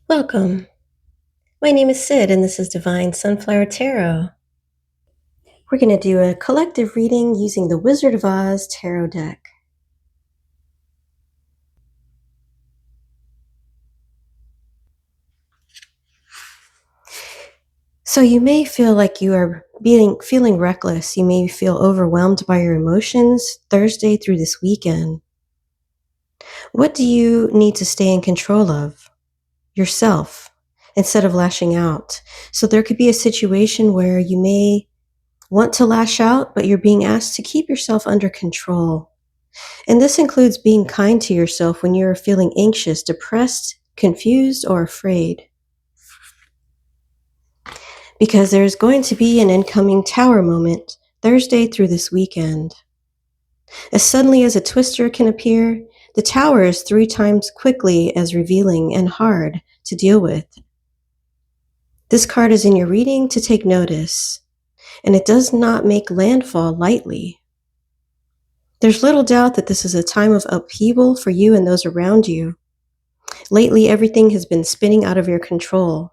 Welcome. My name is Sid, and this is Divine Sunflower Tarot. We're going to do a collective reading using the Wizard of Oz tarot deck. So you may feel like you are feeling reckless. You may feel overwhelmed by your emotions Thursday through this weekend. What do you need to stay in control of? Yourself, instead of lashing out. So there could be a situation where you may want to lash out, but you're being asked to keep yourself under control. And this includes being kind to yourself when you're feeling anxious, depressed, confused, or afraid. Because there's going to be an incoming tower moment Thursday through this weekend. As suddenly as a twister can appear, the tower is 3 times quickly as revealing and hard to deal with. This card is in your reading to take notice, and it does not make landfall lightly. There's little doubt that this is a time of upheaval for you and those around you. Lately, everything has been spinning out of your control.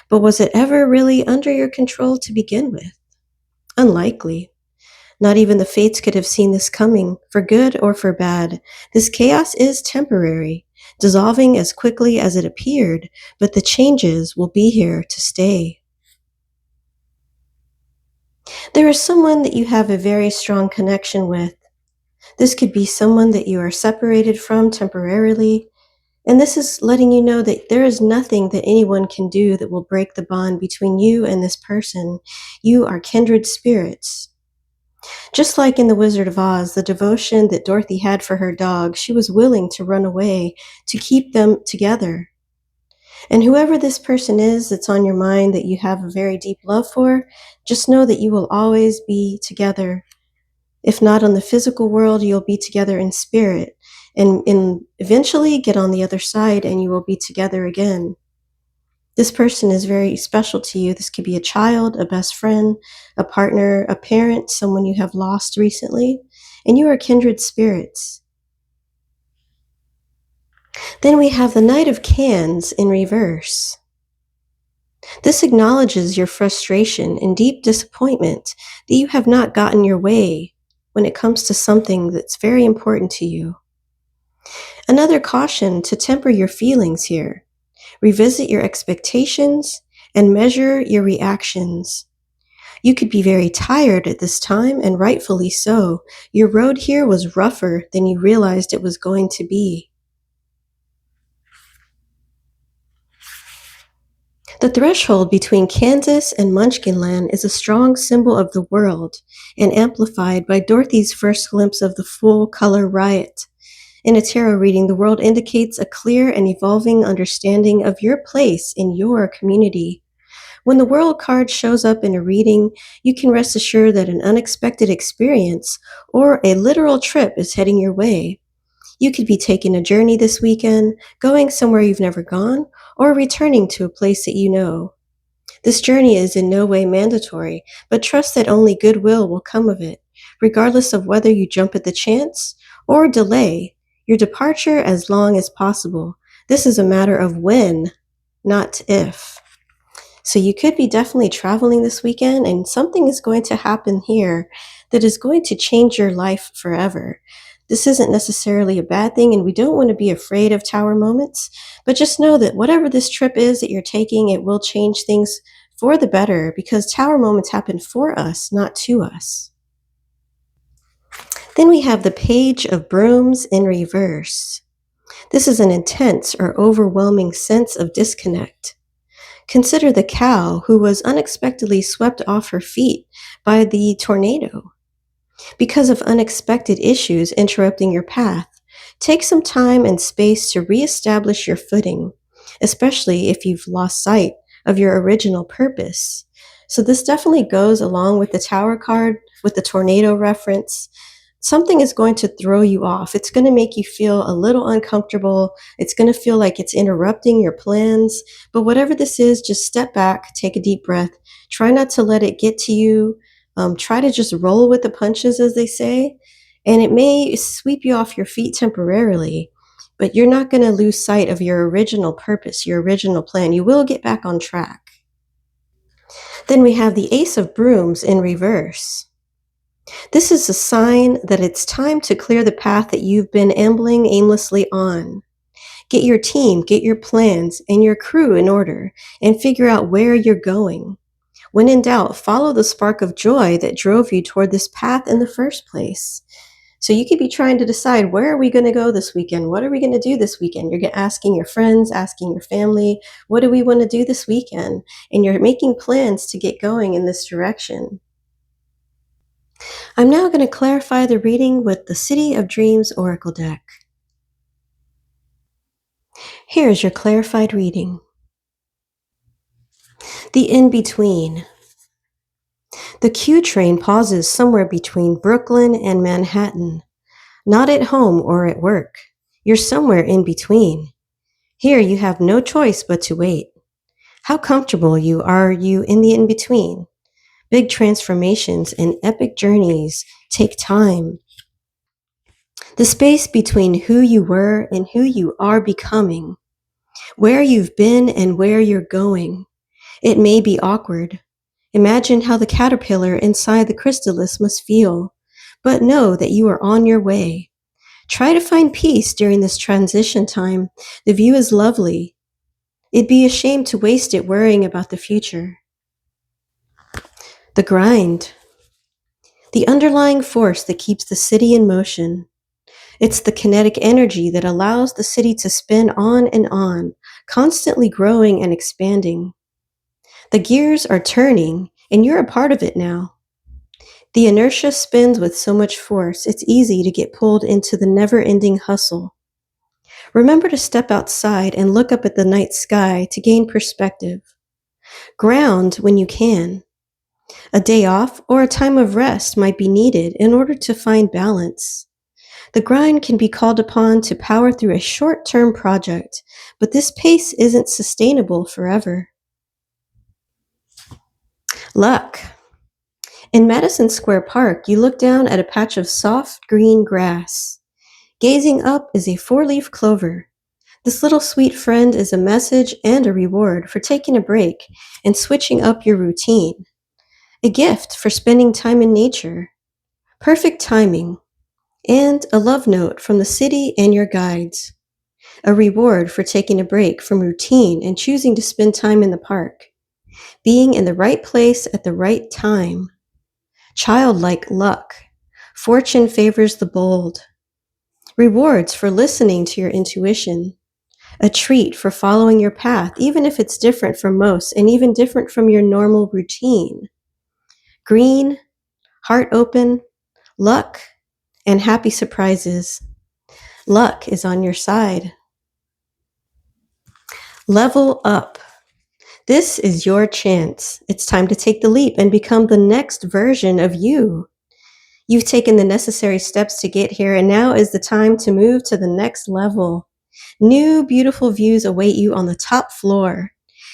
But was it ever really under your control to begin with? Unlikely. Not even the fates could have seen this coming, for good or for bad. This chaos is temporary, dissolving as quickly as it appeared, but the changes will be here to stay. There is someone that you have a very strong connection with. This could be someone that you are separated from temporarily. And this is letting you know that there is nothing that anyone can do that will break the bond between you and this person. You are kindred spirits. Just like in The Wizard of Oz, the devotion that Dorothy had for her dog, she was willing to run away to keep them together. And whoever this person is that's on your mind that you have a very deep love for, just know that you will always be together. If not on the physical world, you'll be together in spirit. And eventually get on the other side and you will be together again. This person is very special to you. This could be a child, a best friend, a partner, a parent, someone you have lost recently, and you are kindred spirits. Then we have the Knight of Cans in reverse. This acknowledges your frustration and deep disappointment that you have not gotten your way when it comes to something that's very important to you. Another caution to temper your feelings here. Revisit your expectations and measure your reactions. You could be very tired at this time, and rightfully so. Your road here was rougher than you realized it was going to be. The threshold between Kansas and Munchkinland is a strong symbol of the world and amplified by Dorothy's first glimpse of the full color riot. In a tarot reading, the world indicates a clear and evolving understanding of your place in your community. When the world card shows up in a reading, you can rest assured that an unexpected experience or a literal trip is heading your way. You could be taking a journey this weekend, going somewhere you've never gone, or returning to a place that you know. This journey is in no way mandatory, but trust that only goodwill will come of it, regardless of whether you jump at the chance or delay your departure as long as possible. This is a matter of when, not if. So you could be definitely traveling this weekend, and something is going to happen here that is going to change your life forever. This isn't necessarily a bad thing, and we don't want to be afraid of tower moments, but just know that whatever this trip is that you're taking, it will change things for the better, because tower moments happen for us, not to us. Then we have the Page of Brooms in reverse. This is an intense or overwhelming sense of disconnect. Consider the cow who was unexpectedly swept off her feet by the tornado. Because of unexpected issues interrupting your path, take some time and space to reestablish your footing, especially if you've lost sight of your original purpose. So this definitely goes along with the Tower card, with the tornado reference. Something is going to throw you off. It's going to make you feel a little uncomfortable. It's going to feel like it's interrupting your plans. But whatever this is, just step back, take a deep breath. Try not to let it get to you. Try to just roll with the punches, as they say. And it may sweep you off your feet temporarily. but you're not going to lose sight of your original purpose, your original plan. You will get back on track. Then we have the Ace of Brooms in reverse. This is a sign that it's time to clear the path that you've been ambling aimlessly on. Get your team, get your plans, and your crew in order, and figure out where you're going. When in doubt, follow the spark of joy that drove you toward this path in the first place. So you could be trying to decide, where are we going to go this weekend? What are we going to do this weekend? You're asking your friends, asking your family, what do we want to do this weekend? And you're making plans to get going in this direction. I'm now going to clarify the reading with the City of Dreams Oracle deck. Here's your clarified reading. The in-between. The Q train pauses somewhere between Brooklyn and Manhattan. Not at home or at work. You're somewhere in between. Here you have no choice but to wait. How comfortable are you in the in-between? Big transformations and epic journeys take time. The space between who you were and who you are becoming. Where you've been and where you're going. It may be awkward. Imagine how the caterpillar inside the chrysalis must feel, but know that you are on your way. Try to find peace during this transition time. The view is lovely. It'd be a shame to waste it worrying about the future. The grind. The underlying force that keeps the city in motion. It's the kinetic energy that allows the city to spin on and on, constantly growing and expanding. The gears are turning, and you're a part of it now. The inertia spins with so much force, it's easy to get pulled into the never-ending hustle. Remember to step outside and look up at the night sky to gain perspective. Ground when you can. A day off or a time of rest might be needed in order to find balance. The grind can be called upon to power through a short-term project, but this pace isn't sustainable forever. Luck. In Madison Square Park, you look down at a patch of soft green grass. Gazing up is a 4-leaf clover. This little sweet friend is a message and a reward for taking a break and switching up your routine. A gift for spending time in nature. Perfect timing. And a love note from the city and your guides. A reward for taking a break from routine and choosing to spend time in the park. Being in the right place at the right time. Childlike luck. Fortune favors the bold. Rewards for listening to your intuition. A treat for following your path, even if it's different from most and even different from your normal routine. Green, heart open, luck, and happy surprises. Luck is on your side. Level up. This is your chance. It's time to take the leap and become the next version of you. You've taken the necessary steps to get here, and now is the time to move to the next level. New, beautiful views await you on the top floor.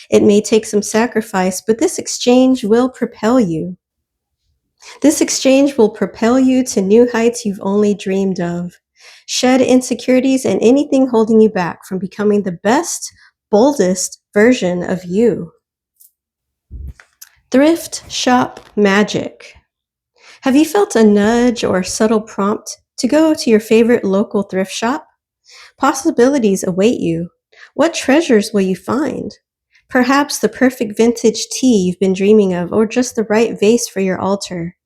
It may take some sacrifice, but this exchange will propel you. This exchange will propel you to new heights you've only dreamed of. Shed insecurities and anything holding you back from becoming the best, boldest version of you. Thrift shop magic. Have you felt a nudge or subtle prompt to go to your favorite local thrift shop? Possibilities await you. What treasures will you find? Perhaps the perfect vintage tea you've been dreaming of, or just the right vase for your altar.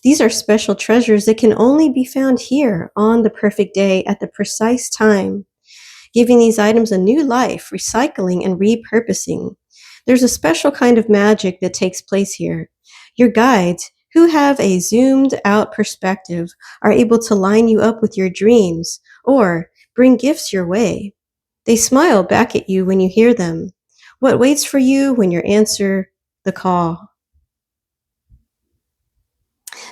These are special treasures that can only be found here on the perfect day at the precise time, giving these items a new life, recycling and repurposing. There's a special kind of magic that takes place here. Your guides, who have a zoomed out perspective, are able to line you up with your dreams or bring gifts your way. They smile back at you when you hear them. What waits for you when you answer the call?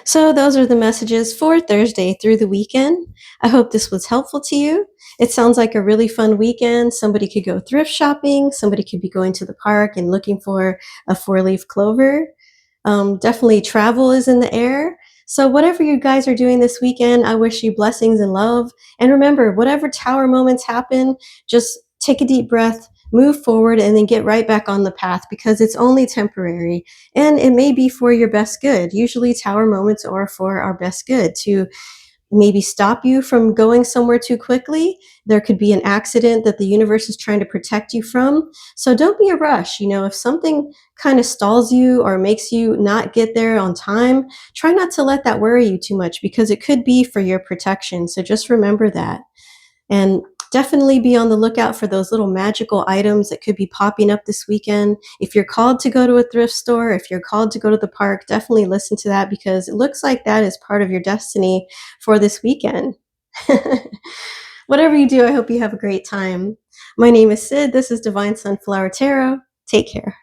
So those are the messages for Thursday through the weekend. I hope this was helpful to you. It sounds like a really fun weekend. Somebody could go thrift shopping. Somebody could be going to the park and looking for a 4-leaf clover. Definitely travel is in the air. So, whatever you guys are doing this weekend, I wish you blessings and love. And remember, whatever tower moments happen, just take a deep breath, move forward, and then get right back on the path because it's only temporary and it may be for your best good. Usually, tower moments are for our best good to maybe stop you from going somewhere too quickly. There could be an accident that the universe is trying to protect you from. So don't be a rush. If something kind of stalls you or makes you not get there on time, try not to let that worry you too much because it could be for your protection. So just remember that. And definitely be on the lookout for those little magical items that could be popping up this weekend. If you're called to go to a thrift store, if you're called to go to the park, definitely listen to that because it looks like that is part of your destiny for this weekend. Whatever you do, I hope you have a great time. My name is Sid. This is Divine Sunflower Tarot. Take care.